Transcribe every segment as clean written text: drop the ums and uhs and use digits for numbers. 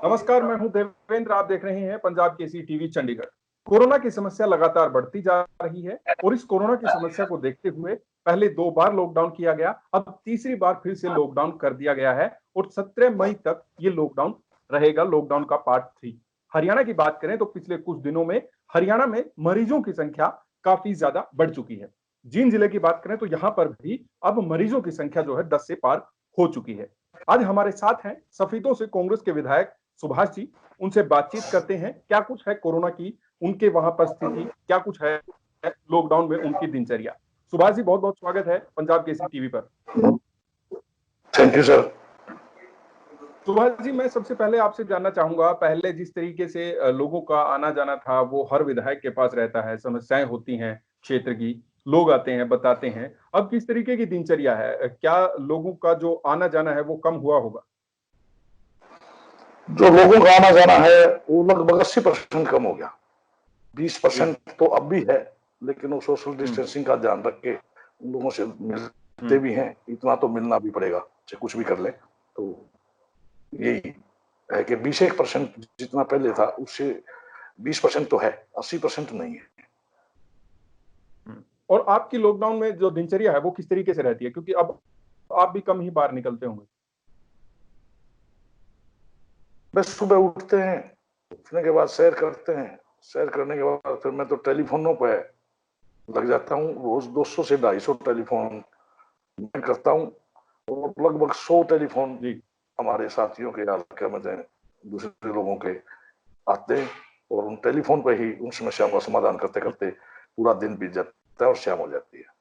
नमस्कार, मैं हूं देवेंद्र। आप देख रहे हैं पंजाब केसरी टीवी चंडीगढ़। कोरोना की समस्या लगातार बढ़ती जा रही है और इस कोरोना की समस्या को देखते हुए पहले 2 बार लॉकडाउन किया गया, अब तीसरी बार फिर से लॉकडाउन कर दिया गया है और 17 मई तक ये लॉकडाउन रहेगा, लॉकडाउन का पार्ट 3। हरियाणा की बात करें तो पिछले कुछ दिनों में हरियाणा में मरीजों की संख्या काफी ज्यादा बढ़ चुकी है। जींद जिले की बात करें तो यहाँ पर भी अब मरीजों की संख्या जो है 10 से पार हो चुकी है। आज हमारे साथ हैं सफीदों से कांग्रेस के विधायक सुभाष जी। उनसे बातचीत करते हैं, क्या कुछ है कोरोना की उनके वहां पर स्थिति, क्या कुछ है लॉकडाउन में उनकी दिनचर्या। सुभाष जी, बहुत बहुत स्वागत है पंजाब केसरी टीवी पर। Thank you sir. Subhash ji, मैं सबसे पहले आपसे जानना चाहूंगा, पहले जिस तरीके से लोगों का आना जाना था वो हर विधायक के पास रहता है, समस्याएं होती हैं क्षेत्र की, लोग आते हैं बताते हैं, अब किस तरीके की दिनचर्या है? क्या लोगों का जो आना जाना है वो कम हुआ होगा? जो लोगों का आना जाना है वो लगभग 80% कम हो गया। 20% तो अब भी है, लेकिन वो सोशल डिस्टेंसिंग का ध्यान रख के उन लोगों से मिलते भी हैं। इतना तो मिलना भी पड़ेगा, चाहे कुछ भी कर ले। तो यही है कि 21% जितना पहले था उससे 20% तो है, 80% नहीं है। और आपकी लॉकडाउन में जो दिनचर्या है वो किस तरीके से रहती है, क्योंकि अब आप भी कम ही बाहर निकलते होंगे? बस सुबह उठते हैं, उठने के बाद सैर करते हैं, सैर करने के बाद फिर मैं तो टेलीफोनों पे लग जाता हूँ। रोज 200 से 250 टेलीफोन मैं करता हूँ और लगभग 100 टेलीफोन हमारे साथियों के इलाके में दूसरे लोगों के आते हैं और उन टेलीफोन पे ही उन समस्याओं का समाधान करते करते पूरा दिन बीत जाता है और शाम हो जाती है।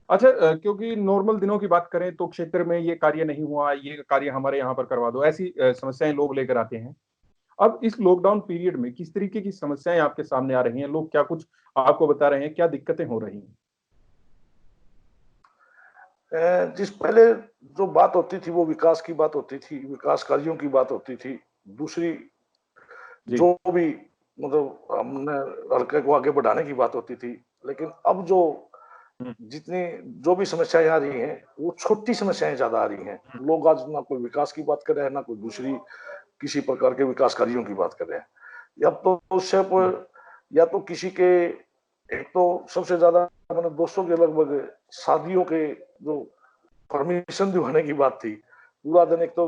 अच्छा, क्योंकि नॉर्मल दिनों की बात करें तो क्षेत्र में ये कार्य नहीं हुआ, ये कार्य हमारे यहाँ पर करवा दो, ऐसी समस्याएं लोग लेकर आते हैं। अब इस लॉकडाउन पीरियड में किस तरीके की समस्याएं आपके सामने आ रही हैं? लोग क्या कुछ आपको बता रहे हैं, क्या दिक्कतें हो रही हैं? जिस पहले जो बात होती थी वो विकास की बात होती थी, विकास कार्यों की बात होती थी। दूसरी जो भी मतलब हमने हल्के को आगे बढ़ाने की बात होती थी। लेकिन अब जो जितनी जो भी समस्याएं आ रही हैं वो छोटी समस्याएं ज्यादा आ रही हैं। लोग आज ना कोई विकास की बात कर रहे हैं, ना कोई दूसरी किसी प्रकार के विकास कार्यों की बात कर रहे हैं। या तो सिर्फ या तो किसी के एक तो सबसे ज्यादा मैंने दोस्तों के लगभग शादियों के जो परमिशन दिवाने की बात थी, पूरा दिन एक तो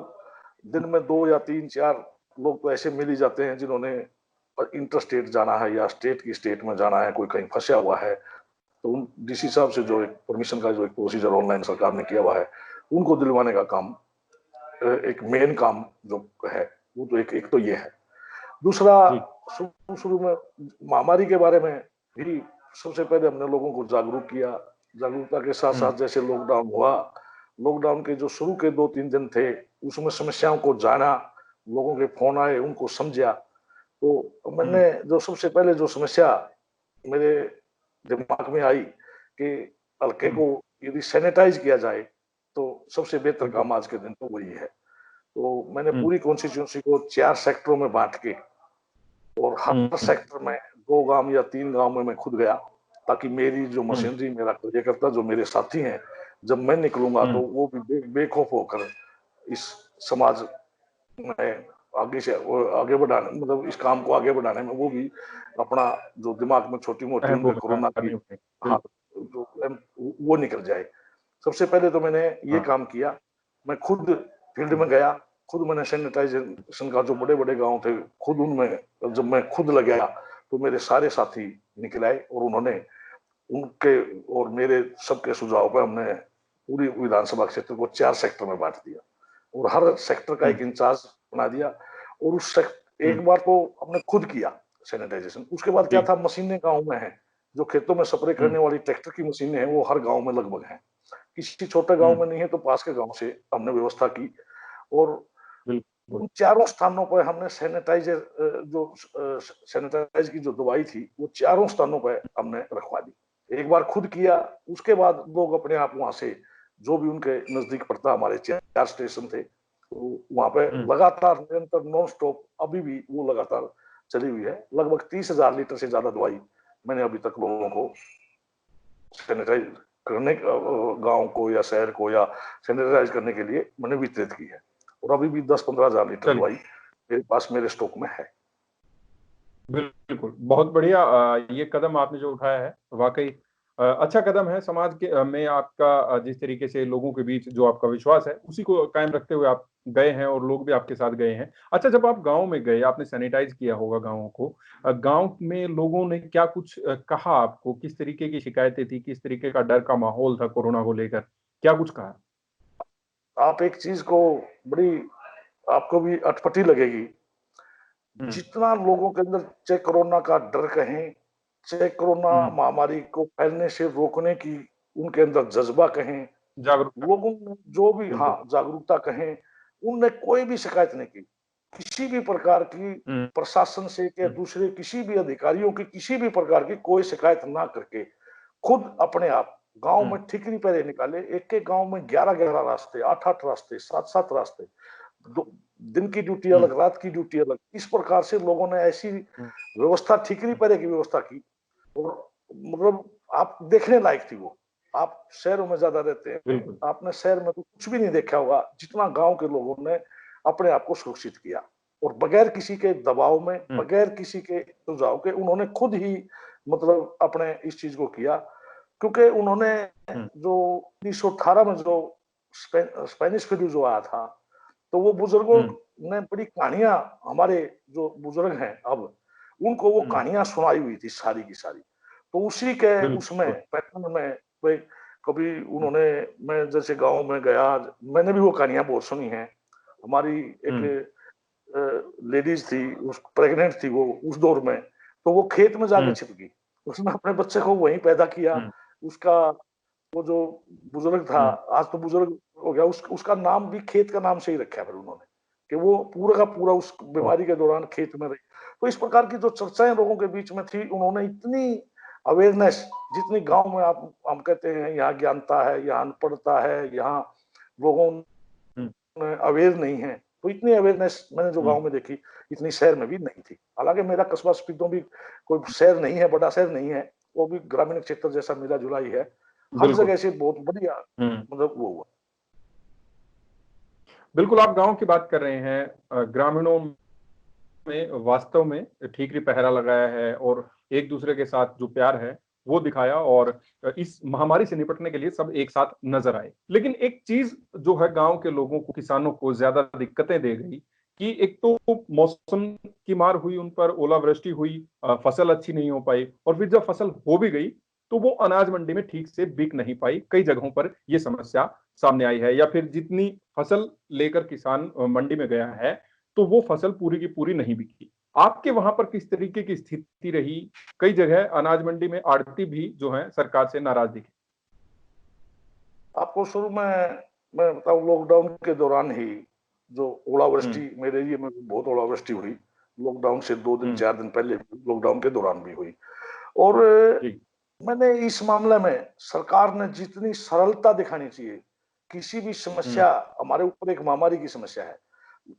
दिन में 2 या 3 4 लोग तो ऐसे मिल ही जाते हैं जिन्होंने इंटर स्टेट जाना है या स्टेट की स्टेट में जाना है, कोई कहीं फंसा हुआ है। तो डीसी साहब से जो एक परमिशन का जो एक प्रोसीजर ऑनलाइन सरकार ने किया हुआ है उनको दिलवाने का काम एक मेन काम जो है वो तो एक तो ये है। दूसरा, शुरू में महामारी के बारे में भी सबसे पहले हमने लोगों को जागरूक किया। जागरूकता के साथ साथ जैसे लॉकडाउन हुआ, लॉकडाउन के जो शुरू के 2 3 दिन थे उसमें समस्याओं को जाना, लोगों के फोन आए उनको समझा। तो मैंने जो सबसे पहले जो समस्या मेरे दिमाग में आई कि हल्के को यदि सैनिटाइज किया जाए तो सबसे बेहतर काम आज के दिन तो वही है। तो मैंने पूरी कॉन्स्टिट्यूंसी को 4 सेक्टरों में बांट के और हर सेक्टर में 2 गांव या 3 गांव में मैं खुद गया, ताकि मेरी जो मशीनरी, मेरा कार्यकर्ता, जो मेरे साथी हैं, जब मैं निकलूंगा तो वो भी बेखौफ होकर इस समाज में आगे से आगे बढ़ाने, मतलब इस काम को आगे बढ़ाने में वो भी अपना जो दिमाग में छोटी मोटी उनके कोरोना की हाँ जो वो निकल जाए। सबसे पहले तो मैंने ये काम किया, मैं खुद फील्ड में गया, खुद मैंने सैनिटाइजेशन का जो बड़े बड़े गांव थे खुद उनमें जब मैं खुद लग गया तो मेरे सारे साथी निकल आए और उन्होंने उनके और मेरे सबके सुझाव पर हमने पूरी विधानसभा क्षेत्र को 4 सेक्टर में बांट दिया और हर सेक्टर का एक इंचार्ज बना दिया। और उस एक बार तो हमने खुद किया सैनिटाइजेशन। उसके बाद क्या था, मशीनें गांव में हैं, जो खेतों में स्प्रे करने वाली ट्रैक्टर की मशीनें हैं वो हर गांव में लगभग हैं। किसी छोटे गांव में नहीं है तो पास के गांव से हमने व्यवस्था की और उन चारों स्थानों पर हमने सैनिटाइज की जो दवाई थी वो चारों स्थानों पर हमने रखवा दी। एक बार खुद किया, उसके बाद लोग अपने आप वहां से जो भी उनके नजदीक पड़ता, हमारे 4 स्टेशन थे, तो वहां पे लगातार निरंतर नॉन स्टॉप अभी भी वो लगातार चली हुई है। लगभग 30,000 लीटर से ज्यादा दवाई मैंने अभी तक लोगों को सैनिटाइज करने, गांव को या शहर को या सैनिटाइज करने के लिए मैंने वितरित की है। और अभी भी 10-15 हजार लीटर चलिए, दवाई मेरे पास मेरे स्टॉक में है। बिल्कुल, बहुत बढ़िया। ये कदम आपने जो उठाया है, वाक़ई अच्छा कदम है। समाज के में आपका जिस तरीके से लोगों के बीच जो आपका विश्वास है, उसी को कायम रखते हुए आप गए हैं और लोग भी आपके साथ गए हैं। अच्छा, जब आप गाँव में गए, आपने सैनिटाइज़ किया होगा गाँवों को। गाँव में लोगों ने क्या कुछ कहा आपको? किस तरीके की शिकायतें थी? किस तरीके का डर का माहौल था कोरोना को लेकर? क्या कुछ कहा? आप एक चीज को बड़ी आपको भी अटपटी लगेगी, हुँ, जितना लोगों के अंदर चाहे कोरोना का डर कहें, चाहे कोरोना हुँ, महामारी को फैलने से रोकने की उनके अंदर जज्बा कहें, जागरूकता, लोगों में जो भी हाँ बिल्कुल। जागरूकता कहें, उनने कोई भी शिकायत नहीं की। किसी भी प्रकार की हुँ, प्रशासन से या हुँ, दूसरे किसी भी अधिकारियों की किसी भी प्रकार की कोई शिकायत ना करके खुद अपने आप गांव हुँ, में ठिकरी पहरे निकाले। एक एक गांव में 11-11 रास्ते, 8-8 रास्ते, 7-7 रास्ते, दिन की ड्यूटी हुँ, अलग, रात की ड्यूटी अलग, इस प्रकार से लोगों ने ऐसी हुँ, व्यवस्था ठिकरी हुँ, पहरे की व्यवस्था की। और मतलब आप देखने लायक थी वो। आप शहरों में ज्यादा रहते हैं, बिल्कुल। आपने शहर में तो कुछ भी नहीं देखा होगा जितना गांव के लोगों ने अपने आप को सुरक्षित किया। और बगैर किसी के दबाव में, हुँ, बगैर किसी के सुझाव के उन्होंने खुद ही मतलब अपने इस चीज को किया। क्योंकि उन्होंने हुँ, जो 1918 में जो स्पेनिश फ्लू जो आया था, तो वो बुजुर्गों हुँ, ने बड़ी कहानियां, हमारे जो बुजुर्ग हैं अब, उनको वो हुँ, कहानियां सुनाई हुई थी सारी की सारी। तो उसी के उसमें बिल्कुल। पैटर्न में भाई कभी हुँ, उन्होंने, मैं जैसे गांव में गया, मैंने भी वो कहानियां बहुत सुनी हैं। हमारी एक हुँ, लेडीज थी, उस प्रेग्नेंट थी वो उस दौर में, तो वो खेत में जाके हुँ, छिप गई। उसने अपने बच्चे को वहीं पैदा किया। हुँ, उसका वो जो बुजुर्ग था, हुँ, आज तो बुजुर्ग हो गया, उसका नाम भी खेत का नाम से ही रखा फिर उन्होंने, कि वो पूरा का पूरा उस ओह! बीमारी के दौरान खेत में रही। तो इस प्रकार की जो चर्चाएं लोगों के बीच में थी, उन्होंने इतनी अवेयरनेस, जितनी गांव में आप हम कहते हैं यहाँ ज्ञानता है, यहाँ अनपढ़ता है, यहाँ लोगों हुँ, में अवेयर नहीं है, तो इतनी अवेयरनेस मैंने जो हुँ, गांव में देखी, इतनी शहर में भी नहीं थी। हालांकि मेरा कस्बा स्पीडो भी कोई शहर नहीं है, बड़ा शहर नहीं है, वो भी ग्रामीण क्षेत्र जैसा मिला जुला ही है। हर बिल्कुल। जगह से बहुत बढ़िया हुँ, मतलब वो हुआ। बिल्कुल आप गाँव की बात कर रहे हैं। ग्रामीणों में वास्तव में ठीकरी पहरा लगाया है और एक-दूसरे के साथ जो प्यार है, वो दिखाया और इस महामारी से निपटने के लिए सब एक साथ नज़र आए। लेकिन एक चीज़ जो है गाँव के लोगों को, किसानों को ज़्यादा दिक्कतें दे गई कि एक तो मौसम की मार हुई उन पर, ओलावृष्टि हुई, फसल अच्छी नहीं हो पाई और फिर जब फसल हो भी गई, तो वो अनाज मंडी में ठीक से बिक नहीं पाई। कई जगहों पर ये समस्या सामने आई है या फिर जितनी फसल लेकर किसान मंडी में गया है, तो वो फसल पूरी की पूरी नहीं बिकी। आपके वहाँ पर किस तरीके की स्थिति रही? कई जगह अनाज मंडी में आढ़ती भी जो हैं सरकार से नाराज़ दिखे। आपको शुरू में मैं बताऊं, लॉकडाउन के दौरान ही जो हुँ, ओलावृष्टि मेरे एरिया में भी बहुत ओलावृष्टि हुई। लॉकडाउन से 2 दिन हुँ, 4 दिन पहले लॉकडाउन के दौरान भी हुई। और जी, मैंने इस मामले में सरकार ने जितनी सरलता दिखानी चाहिए, किसी भी हुँ, समस्या, हमारे ऊपर एक महामारी की समस्या है,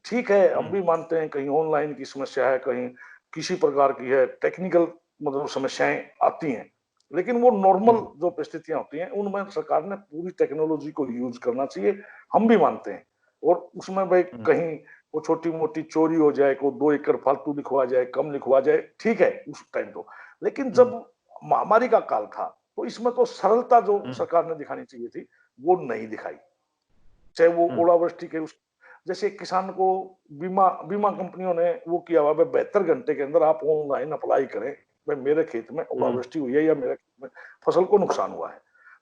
ठीक है, हम हुँ, भी मानते हैं कहीं ऑनलाइन की समस्या है, कहीं किसी प्रकार की है, टेक्निकल मतलब समस्याएं आती हैं। लेकिन वो नॉर्मल हुँ, जो परिस्थितियां होती हैं, उनमें सरकार ने पूरी टेक्नोलॉजी को यूज करना चाहिए, हम भी मानते हैं। और उसमें भाई हुँ, कहीं वो छोटी मोटी चोरी हो जाए, को 2 एकड़ फालतू लिखवा जाए, कम लिखवा जाए, ठीक है उस टाइम तो। लेकिन हुँ, जब महामारी का काल था, तो इसमें तो सरलता जो हुँ, सरकार ने दिखानी चाहिए थी, वो नहीं दिखाई। चाहे वो हुँ, ओलावृष्टि के उस, जैसे किसान को बीमा बीमा कंपनियों ने वो किया हुआ, 72 घंटे के अंदर आप ऑनलाइन अप्लाई करें, भाई मेरे खेत में हुँ, ओलावृष्टि हुई है या मेरे खेत में फसल को नुकसान हुआ है।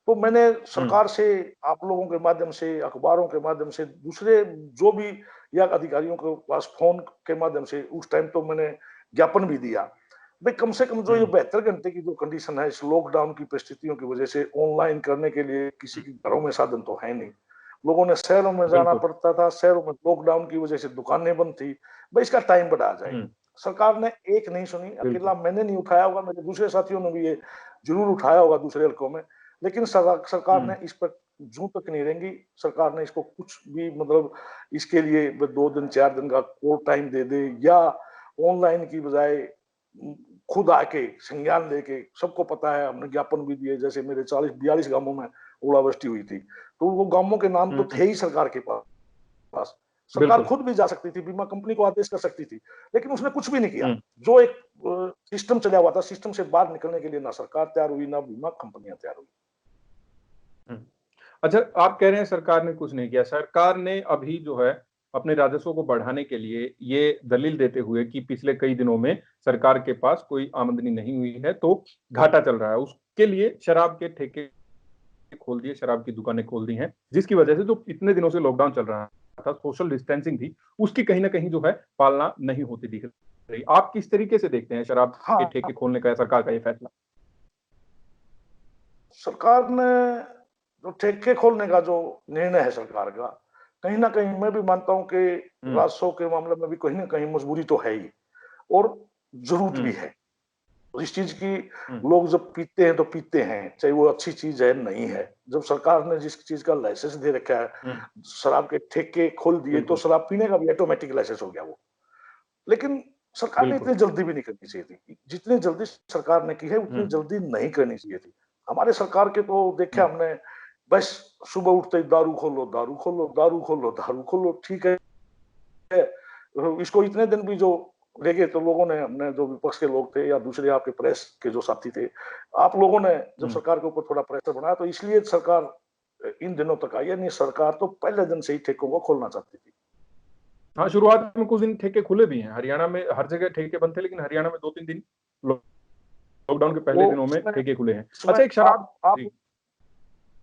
तो मैंने हुँ, सरकार से, आप लोगों के माध्यम से, अखबारों के माध्यम से, दूसरे जो भी या अधिकारियों के पास फोन के माध्यम से उस टाइम तो मैंने ज्ञापन भी दिया, भाई कम से कम जो ये हुँ, 72 घंटे की जो कंडीशन है, इस लॉकडाउन की परिस्थितियों की वजह से ऑनलाइन करने के लिए किसी हुँ, के घरों में साधन तो है नहीं। लोगों ने शहरों में जाना बिल्कुल, पड़ता था, शहरों में लॉकडाउन की वजह से दुकानें बंद थी, भाई इसका टाइम बढ़ाया जाए। हुँ, सरकार ने एक नहीं सुनी, बिल्कुल, अकेला मैंने नहीं उठाया होगा, मेरे दूसरे साथियों ने भी ये जरूर उठाया होगा दूसरे हलकों में। लेकिन सरकार हुँ, ने इस पर जू तक नहीं रहेंगी। सरकार ने इसको कुछ भी मतलब इसके लिए 2 दिन 4 दिन का कोर्ट टाइम दे दे, या ऑनलाइन की बजाय खुद आके संज्ञान लेके, सबको पता है, हमने ज्ञापन भी दिए, जैसे मेरे 40-42 गांवों में ओलावृष्टि हुई थी, तो वो गांवों के नाम तो हुँ, थे ही सरकार के पास। सरकार खुद भी जा सकती थी, बीमा कंपनी को आदेश कर सकती थी, लेकिन उसने कुछ भी नहीं किया। हम्म, जो एक सिस्टम चला हुआ था, सिस्टम से बाहर निकलने के लिए ना सरकार तैयार हुई, ना बीमा कंपनियां तैयार हुई। हम्म। अच्छा, आप कह रहे हैं सरकार ने कुछ नहीं किया। सरकार ने अभी जो है अपने राजस्व को बढ़ाने के लिए ये दलील देते हुए कि पिछले कई दिनों में सरकार के पास कोई आमदनी नहीं हुई है तो घाटा चल रहा है, उसके लिए शराब के ठेके खोल दिए, शराब की दुकानें खोल दी हैं, जिसकी वजह से जो इतने दिनों से लॉकडाउन चल रहा था, सोशल डिस्टेंसिंग थी, उसकी कहीं ना कहीं जो है पालना नहीं होती दिख रही। आप किस तरीके से देखते हैं शराब के हाँ, ठेके खोलने का सरकार का ये फैसला? सरकार ने जो ठेके खोलने का जो निर्णय है सरकार का, कहीं ना कहीं मैं भी मानता हूं कि हम्म, राजस्व के मामले में भी कहीं ना कहीं मजबूरी तो है ही, और जरूरत भी हम्म, है। इस चीज की, हम्म, लोग जब पीते हैं तो पीते हैं, चाहे वो अच्छी चीज है नहीं है। जब सरकार ने जिस चीज का लाइसेंस दे रखा है, हम्म, शराब के ठेके खोल दिए, तो बिल्कुल, शराब पीने का भी ऑटोमेटिक लाइसेंस हो गया वो। लेकिन सरकार ने बिल्कुल, इतनी जल्दी भी नहीं करनी चाहिए थी। जितनी जल्दी सरकार ने की है, उतनी हम्म, जल्दी नहीं करनी चाहिए थी। हमारे सरकार के तो देखे हम्म, हमने, बस सुबह उठते ही दारू खोलो, दारू खोलो, दारू खोलो, दारू खोलो, ठीक है। इसको इतने दिन भी जो लेके तो लोगों ने, अपने जो विपक्ष के लोग थे या दूसरे आपके प्रेस के जो साथी थे, आप लोगों ने जब हम्म। सरकार के ऊपर थोड़ा प्रेशर बनाया, तो इसलिए सरकार इन दिनों तक आई है। नहीं, सरकार तो पहले दिन से ही ठेकों को खोलना चाहती थी। हाँ, शुरुआत में कुछ दिन ठेके खुले भी हैं हरियाणा में, हर जगह ठेके बंद थे, लेकिन हरियाणा में 2-3 दिन लॉकडाउन के वो पहले दिनों में उसमें ठेके खुले हैं। उसमें अच्छा, एक शराब, आप जी,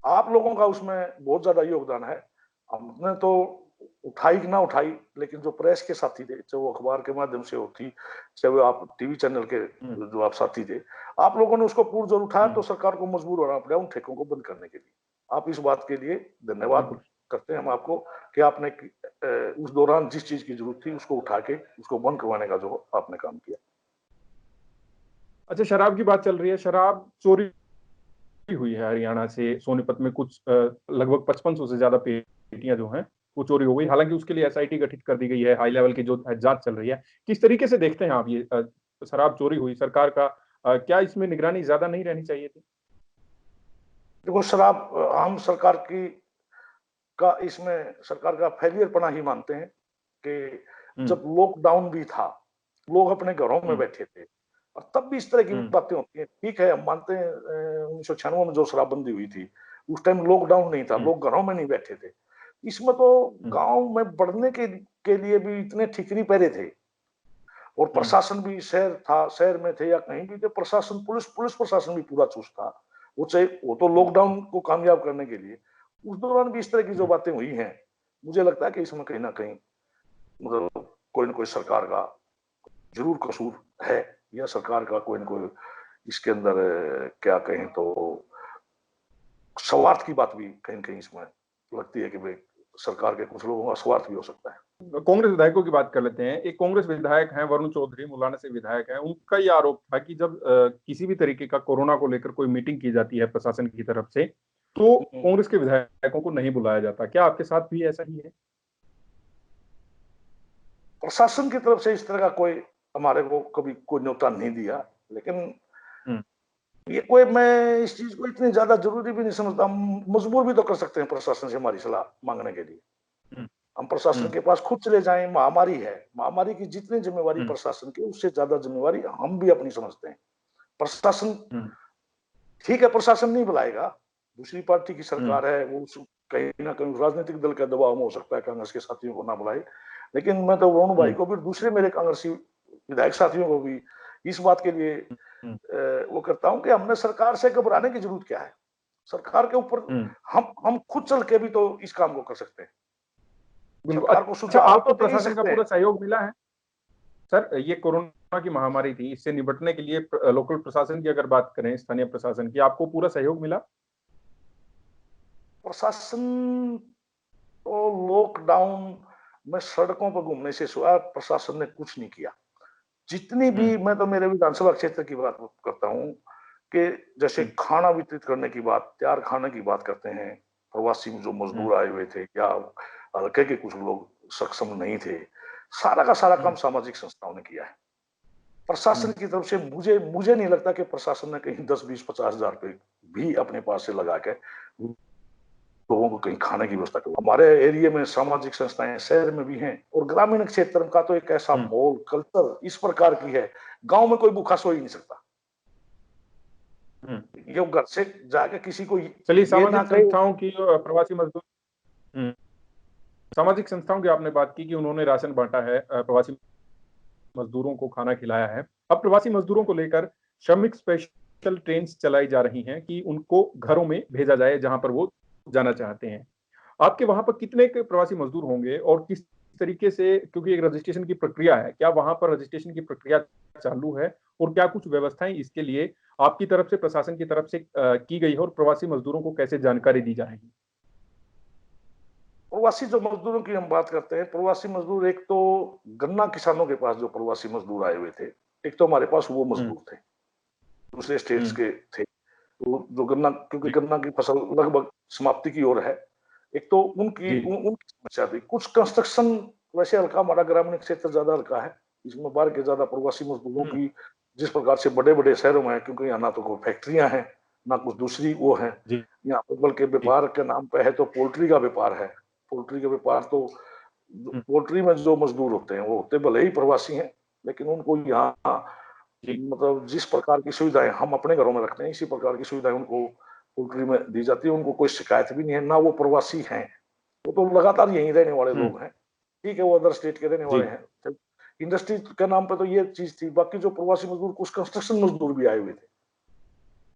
आप लोगों का उसमें बहुत ज्यादा योगदान है। हमने तो उठाई कि ना उठाई, लेकिन जो प्रेस के साथी थे, चाहे वो अखबार के माध्यम से होती, चाहे वो आप टीवी चैनल के हम्म, जो आप साथी थे, आप लोगों ने उसको पुरजोर उठाया, तो हम्म, सरकार को मजबूर होना पड़ा उन ठेकों को बंद करने के लिए। आप इस बात के लिए धन्यवाद बिल्कुल। करते हैं हम आपको, कि आपने उस दौरान जिस चीज की जरूरत थी उसको उठा के उसको बंद करवाने का जो आपने काम किया। अच्छा, शराब की बात चल रही है, शराब चोरी हुई है हरियाणा से सोनीपत में कुछ लगभग 5500 से ज्यादा पेटियां जो हैं वो चोरी हो गई। हालांकि उसके लिए एसआईटी गठित कर दी गई है, हाई लेवल की जो जांच चल रही है। किस तरीके से देखते हैं आप ये शराब चोरी हुई, सरकार का क्या इसमें निगरानी ज्यादा नहीं रहनी चाहिए थी? देखो, शराब हम सरकार की का इसमें सरकार का फेलियर पना ही मानते हैं कि हम्म, जब लॉकडाउन भी था, लोग अपने घरों में हम्म, बैठे थे, और तब भी इस तरह की हम्म, बातें होती हैं। ठीक है, हम मानते हैं 1996 में जो शराबबंदी हुई थी, उस टाइम लॉकडाउन नहीं था, हम्म, लोग घरों में नहीं बैठे थे। इसमें तो हम्म, गांव में बढ़ने के लिए भी इतने ठिकरी पहरे थे, और हम्म, प्रशासन भी शहर था, शहर में थे या कहीं भी थे, प्रशासन, पुलिस प्रशासन भी पूरा चुस्त था। वो चाहे वो तो हम्म, लॉकडाउन को कामयाब करने के लिए, उस दौरान भी इस तरह की जो हम्म। बातें हुई हैं, मुझे लगता है कि इसमें कहीं ना कहीं, मतलब कोई ना कोई सरकार का जरूर कसूर है, या सरकार का कोई ना कोई इसके अंदर क्या कहें तो स्वार्थ की बात भी कहीं ना कहीं इसमें लगती है कि भाई सरकार के कुछ लोगों का स्वार्थ भी हो सकता है। कांग्रेस विधायकों की बात कर लेते हैं। एक कांग्रेस विधायक हैं वरुण चौधरी, मुलाना से विधायक हैं। उनका ये आरोप था कि जब किसी भी तरीके का कोरोना को लेकर कोई मीटिंग की जाती है प्रशासन की तरफ से, तो कांग्रेस के विधायकों को नहीं बुलाया जाता। क्या आपके साथ भी ऐसा ही है? प्रशासन की तरफ से इस तरह का कोई हमारे को कभी कोई न्योता नहीं दिया, लेकिन हम्म, ये कोई, मैं इस चीज को इतनी ज्यादा जरूरी भी नहीं समझता। हम मजबूर भी तो कर सकते हैं प्रशासन से हमारी सलाह मांगने के लिए। हम्म, हम प्रशासन हम्म, के पास खुद चले जाएं, महामारी है, महामारी की जितनी जिम्मेवारी हम्म, प्रशासन की, उससे ज्यादा जिम्मेवारी हम भी अपनी समझते हैं। प्रशासन, हम्म, ठीक है, प्रशासन नहीं बुलाएगा, दूसरी पार्टी की हम्म, सरकार है, वो कहीं ना कहीं राजनीतिक दल का दबाव में हो सकता है कांग्रेस के साथियों को ना बुलाए। लेकिन मैं तो वरुण भाई हम्म, को भी, दूसरे मेरे कांग्रेसी विधायक साथियों को भी इस बात के लिए हम्म, वो करता हूं कि हमने सरकार से घबराने की जरूरत क्या है। सरकार के ऊपर हम्म, हम खुद चल के भी तो इस काम को कर सकते हैं। बिल्कुल। सरकार को अच्छा, सुझाव तो आपको दे ही प्रशासन का सकते हैं। पूरा सहयोग मिला है? सर, ये कोरोना की महामारी थी, इससे निपटने के लिए लोकल प्रशासन की अगर बात करें, स्थानीय प्रशासन की, आपको पूरा सहयोग मिला? प्रशासन तो लॉकडाउन में सड़कों पर घूमने से सिवा प्रशासन ने कुछ नहीं किया। जितनी भी, हम्म, मैं तो मेरे विधानसभा क्षेत्र की बात करता हूँ, कि जैसे हम्म, खाना वितरित करने की बात, तैयार खाने की बात करते हैं, प्रवासी जो हम्म, मजदूर आए हुए थे या हल्के के कुछ लोग सक्षम नहीं थे, सारा का सारा काम हम्म, सामाजिक संस्थाओं ने किया है। प्रशासन हम्म, की तरफ से मुझे मुझे नहीं लगता कि प्रशासन ने कहीं 10, 20, 50 हजार रुपए भी अपने पास से लगा के लोगों को कहीं खाने की व्यवस्था करो। हमारे एरिया में सामाजिक संस्थाएं शहर में भी हैं और ग्रामीण क्षेत्र का तो एक ऐसा माहौल कल्चर इस प्रकार की है, गांव में कोई भूखा सो ही नहीं सकता। ये घर से जाके किसी को चलिए, ये ना सामाजिक कहे। संस्थाओं की प्रवासी मजदूर, सामाजिक संस्थाओं की आपने बात की कि उन्होंने राशन बांटा है, प्रवासी मजदूरों को खाना खिलाया है। अब प्रवासी मजदूरों को लेकर श्रमिक स्पेशल ट्रेन चलाई जा रही हैं कि उनको घरों में भेजा जाए जहां पर वो जाना चाहते हैं। आपके वहां पर कितने के प्रवासी मजदूर होंगे और किस तरीके से, क्योंकि एक रजिस्ट्रेशन की प्रक्रिया है, क्या वहां पर रजिस्ट्रेशन की प्रक्रिया चालू है और क्या कुछ व्यवस्थाएं इसके लिए आपकी तरफ से, प्रशासन की तरफ से की गई है और प्रवासी मजदूरों को कैसे जानकारी दी जा रही है? प्रवासी जो मजदूरों की हम बात करते हैं, प्रवासी मजदूर एक तो गन्ना किसानों के पास जो प्रवासी मजदूर आए हुए थे, एक तो हमारे पास वो मजदूर थे, दूसरे स्टेट्स के थे। तो जो गन्ना, क्योंकि जी गन्ना की फसल लगभग समाप्ति की ओर है, एक तो जी उनकी समस्या थी। कुछ कंस्ट्रक्शन, वैसे हल्का हमारा ग्रामीण क्षेत्र ज्यादा हल्का है, इसमें बाहर के ज्यादा प्रवासी मजदूरों की जिस प्रकार से बड़े बड़े शहरों में है, क्योंकि यहाँ ना तो कोई फैक्ट्रियां हैं ना कुछ दूसरी वो है, जी यहाँ पर बल्कि जी व्यापार के नाम पे है तो पोल्ट्री का व्यापार है। पोल्ट्री का व्यापार तो हम्म, पोल्ट्री में जो मजदूर होते हैं वो होते भले ही प्रवासी हैं, लेकिन उनको यहाँ जी मतलब जिस प्रकार की सुविधाएं हम अपने घरों में रखते हैं, इसी प्रकार की सुविधाएं उनको पोल्ट्री में दी जाती है। उनको कोई शिकायत भी नहीं है, ना वो प्रवासी हैं, वो तो लगातार यहीं रहने वाले हम्म, लोग हैं। ठीक है, वो अदर स्टेट के रहने जी वाले हैं। इंडस्ट्री के नाम पे तो ये चीज थी। बाकी जो प्रवासी मजदूर, कुछ कंस्ट्रक्शन मजदूर भी आए हुए थे,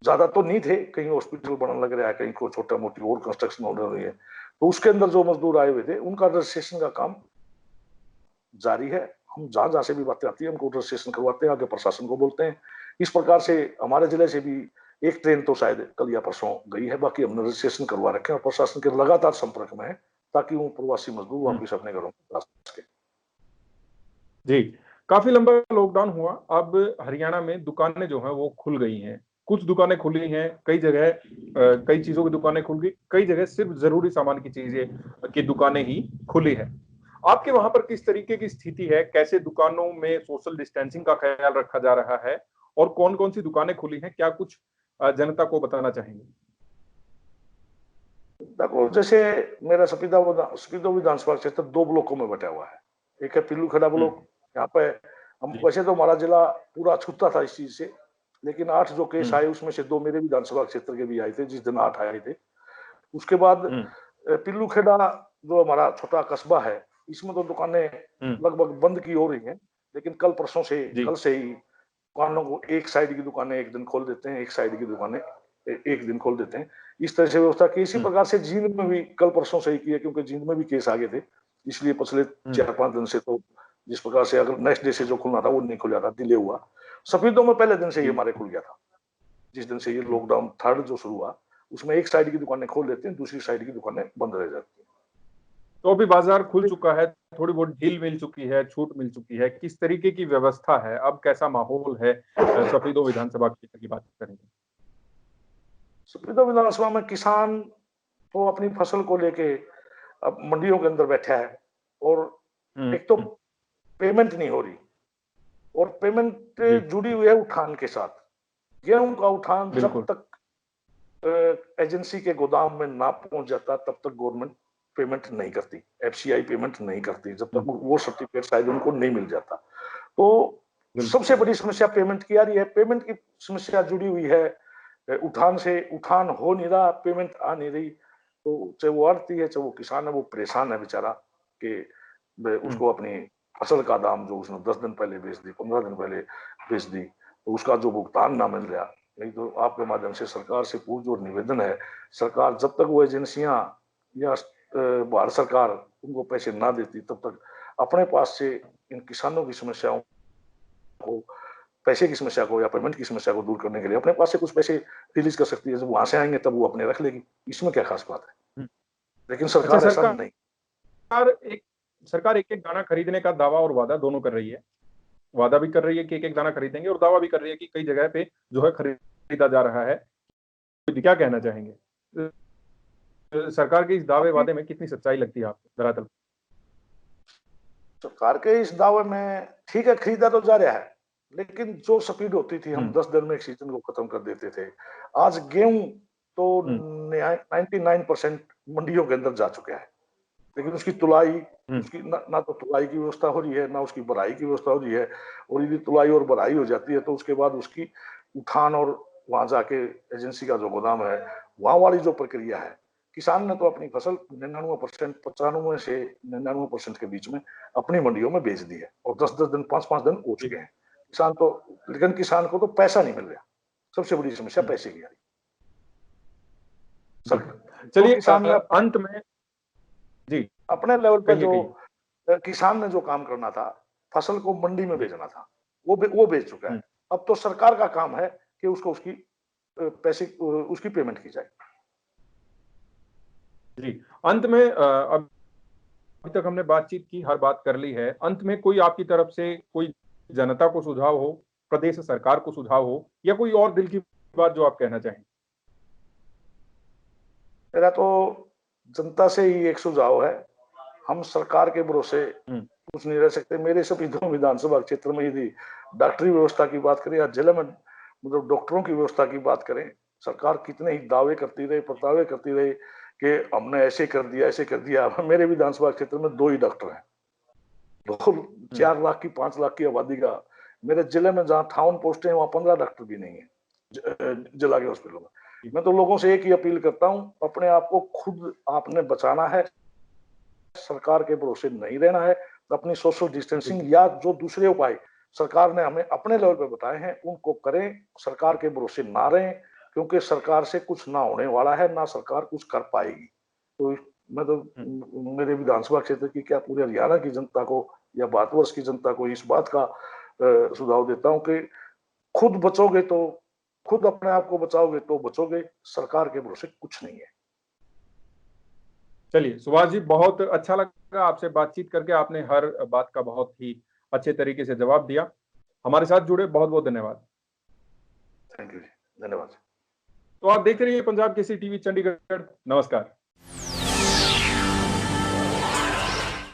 ज्यादा तो नहीं थे, कहीं हॉस्पिटल बनने लग रहा है, कहीं को छोटा मोटी और कंस्ट्रक्शन हो रही है, तो उसके अंदर जो मजदूर आए हुए थे उनका रजिस्ट्रेशन का काम जारी है। हम जहां जहां से भी बातें आती है हमको रजिस्ट्रेशन करवाते हैं, आगे प्रशासन को बोलते हैं। इस प्रकार से हमारे जिले से भी एक ट्रेन तो शायद कल या परसों गई है, बाकी हमने रजिस्ट्रेशन करवा रखे हैं और प्रशासन के लगातार संपर्क में है, ताकि वो प्रवासी मजदूर हम्म, वापिस अपने घरों में जा सके। जी। काफी लंबा लॉकडाउन हुआ, अब हरियाणा में दुकानें जो हैं वो खुल गई हैं। कुछ दुकानें खुली हैं, कई जगह कई चीजों की दुकानें खुल गई, कई जगह सिर्फ जरूरी सामान की चीजें की दुकानें ही खुली है। आपके वहां पर किस तरीके की स्थिति है? कैसे दुकानों में सोशल डिस्टेंसिंग का ख्याल रखा जा रहा है और कौन कौन सी दुकानें खुली हैं? क्या कुछ जनता को बताना चाहेंगे? देखो, जैसे मेरा सपीदो विधानसभा क्षेत्र दो ब्लॉकों में बटा हुआ है। एक है पिल्लू खेड़ा हम्म, ब्लॉक, यहाँ पे हम, जी, वैसे तो हमारा जिला पूरा छूटता था इस चीज से, लेकिन 8 जो केस हम्म, आए उसमें से 2 मेरे विधानसभा क्षेत्र के भी आए थे, जिस दिन 8 आए थे। उसके बाद हम्म, पिल्लू खेड़ा जो हमारा छोटा कस्बा है, इसमें तो दुकानें हम्म, लगभग बंद की हो रही हैं, लेकिन कल परसों से, जी, कल से ही दुकानों को, एक साइड की दुकानें एक दिन खोल देते हैं, एक साइड की दुकानें एक दिन खोल देते हैं। इस तरह से व्यवस्था की। इसी हम्म, प्रकार से जींद में भी कल परसों से ही की है, क्योंकि जींद में भी केस आ गए थे, इसलिए पिछले हम्म, 4-5 दिन से तो जिस प्रकार से अगर नेक्स्ट डे से जो खुलना था वो नहीं खुल जाता, डिले हुआ। सफेदों में पहले दिन से ही जी, हमारे खुल गया था। जिस दिन से ये हम्म। लॉकडाउन थर्ड जो शुरू हुआ, उसमें एक साइड की दुकानें खोल देते हैं, दूसरी साइड की दुकानें बंद रह जाती तो अभी बाजार खुल चुका है, थोड़ी बहुत ढील मिल चुकी है, छूट मिल चुकी है, किस तरीके की व्यवस्था है, अब कैसा माहौल है? सफीदो विधानसभा क्षेत्र की बात करेंगे। है। सफेदों विधानसभा में किसान तो अपनी फसल को लेके अब मंडियों के अंदर बैठा है, और एक तो हम्म, पेमेंट नहीं हो रही, और पेमेंट जी, जुड़ी हुई है उठान के साथ। गेहूं का उठान जब बिल्कुल, तक एजेंसी के गोदाम में ना पहुंच जाता तब तक गवर्नमेंट पेमेंट नहीं करती, एफसीआई पेमेंट नहीं करती, जब तक वो सर्टिफिकेट शायद उनको नहीं मिल जाता। तो बिल्कुल, सबसे बड़ी समस्या पेमेंट की आ रही है, पेमेंट की समस्या जुड़ी हुई है उठान से। उठान हो नहीं रहा, पेमेंट आ नहीं रही, तो चाहे वो आड़ती है चाहे वो किसान है, वो परेशान है बेचारा कि हम्म, उसको अपनी फसल का दाम जो उसने 10 दिन पहले बेच दी, 15 दिन पहले बेच दी, तो उसका जो भुगतान ना मिल रहा। नहीं तो आपके माध्यम से सरकार से पूछ जो निवेदन है, सरकार जब तक वो एजेंसियां या भारत सरकार उनको पैसे ना देती तब तक अपने पास से इन किसानों की समस्याओं को, पैसे की समस्या को या पेमेंट की समस्या को दूर करने के लिए अपने पास से कुछ पैसे रिलीज कर सकती है। जब वहां से आएंगे तब वो अपने रख लेगी, इसमें क्या खास बात है। हम्म। लेकिन अच्छा, सरकार ऐसा नहीं। एक सरकार एक एक दाना खरीदने का दावा और वादा दोनों कर रही है। वादा भी कर रही है कि एक एक दाना खरीदेंगे और दावा भी कर रही है कि कई जगह पे जो है खरीदा जा रहा है। तो क्या कहना चाहेंगे? सरकार के इस दावे अभी वादे में कितनी सच्चाई लगती है आपको धरातल? सरकार के इस दावे में ठीक है, खरीदा तो जा रहा है, लेकिन जो स्पीड होती थी, हम हम्म, 10 दिन में एक सीजन को खत्म कर देते थे। आज गेहूं तो हम्म, 99% मंडियों के अंदर जा चुका है, लेकिन उसकी तुलाई, उसकी ना तो तुलाई की व्यवस्था हो रही है, ना उसकी भराई की व्यवस्था हो रही है। और यदि तुलाई और भराई हो जाती है तो उसके बाद उसकी उठान और वहां जाके एजेंसी का जो गोदाम है वहां वाली जो प्रक्रिया है, किसान ने तो अपनी फसल 99%, 95 से 99% के बीच में अपनी मंडियों में बेच दी है और 10-10 दिन, 5-5 दिन हो चुके हैं किसान तो। लेकिन किसान को तो पैसा नहीं मिल रहा, सबसे बड़ी समस्या पैसे की आ रही। चलिए, किसान ने अंत में जी अपने लेवल पे जो किसान ने जो काम करना था, फसल को मंडी में बेचना था, वो बेच चुका है। अब तो सरकार का काम है कि उसको उसकी पैसे उसकी पेमेंट की जाए। जी, अंत में अभी तक हमने बातचीत की, हर बात कर ली है। अंत में कोई आपकी तरफ से कोई जनता को सुझाव हो, प्रदेश सरकार को सुझाव हो, या कोई और दिल की बात जो आप कहना चाहें? मेरा तो जनता से ही एक सुझाव है, हम सरकार के भरोसे कुछ नहीं रह सकते। मेरे सभी 2 विधानसभा क्षेत्र में यदि डॉक्टरी व्यवस्था की बात करें या जिले में मतलब डॉक्टरों की व्यवस्था की बात करें, सरकार कितने ही दावे करती रही, प्रतावे करती रही कि हमने ऐसे कर दिया, ऐसे कर दिया। मेरे विधानसभा क्षेत्र में 2 ही डॉक्टर हैं, 4 लाख की 5 लाख की आबादी का। मेरे जिले में जहाँ टाउन पोस्ट है वहां 15 डॉक्टर भी नहीं है जिला के हॉस्पिटल में। मैं तो लोगों से एक ही अपील करता हूँ, अपने आप को खुद आपने बचाना है, सरकार के भरोसे नहीं रहना है। तो अपनी सोशल डिस्टेंसिंग या जो दूसरे उपाय सरकार ने हमें अपने लेवल पे बताए हैं उनको करें, सरकार के भरोसे ना रहें, क्योंकि सरकार से कुछ ना होने वाला है, ना सरकार कुछ कर पाएगी। तो मैं तो मेरे विधानसभा क्षेत्र की क्या पूरे हरियाणा की जनता को या भारतवर्ष की जनता को इस बात का सुझाव देता हूं कि खुद बचोगे तो, खुद अपने आप को बचाओगे तो बचोगे, सरकार के भरोसे कुछ नहीं है। चलिए सुभाष जी, बहुत अच्छा लगा आपसे बातचीत करके। आपने हर बात का बहुत ही अच्छे तरीके से जवाब दिया। हमारे साथ जुड़े बहुत बहुत धन्यवाद। थैंक यू जी, धन्यवाद। तो आप देख रही हैं पंजाब केसरी टीवी चंडीगढ़। नमस्कार।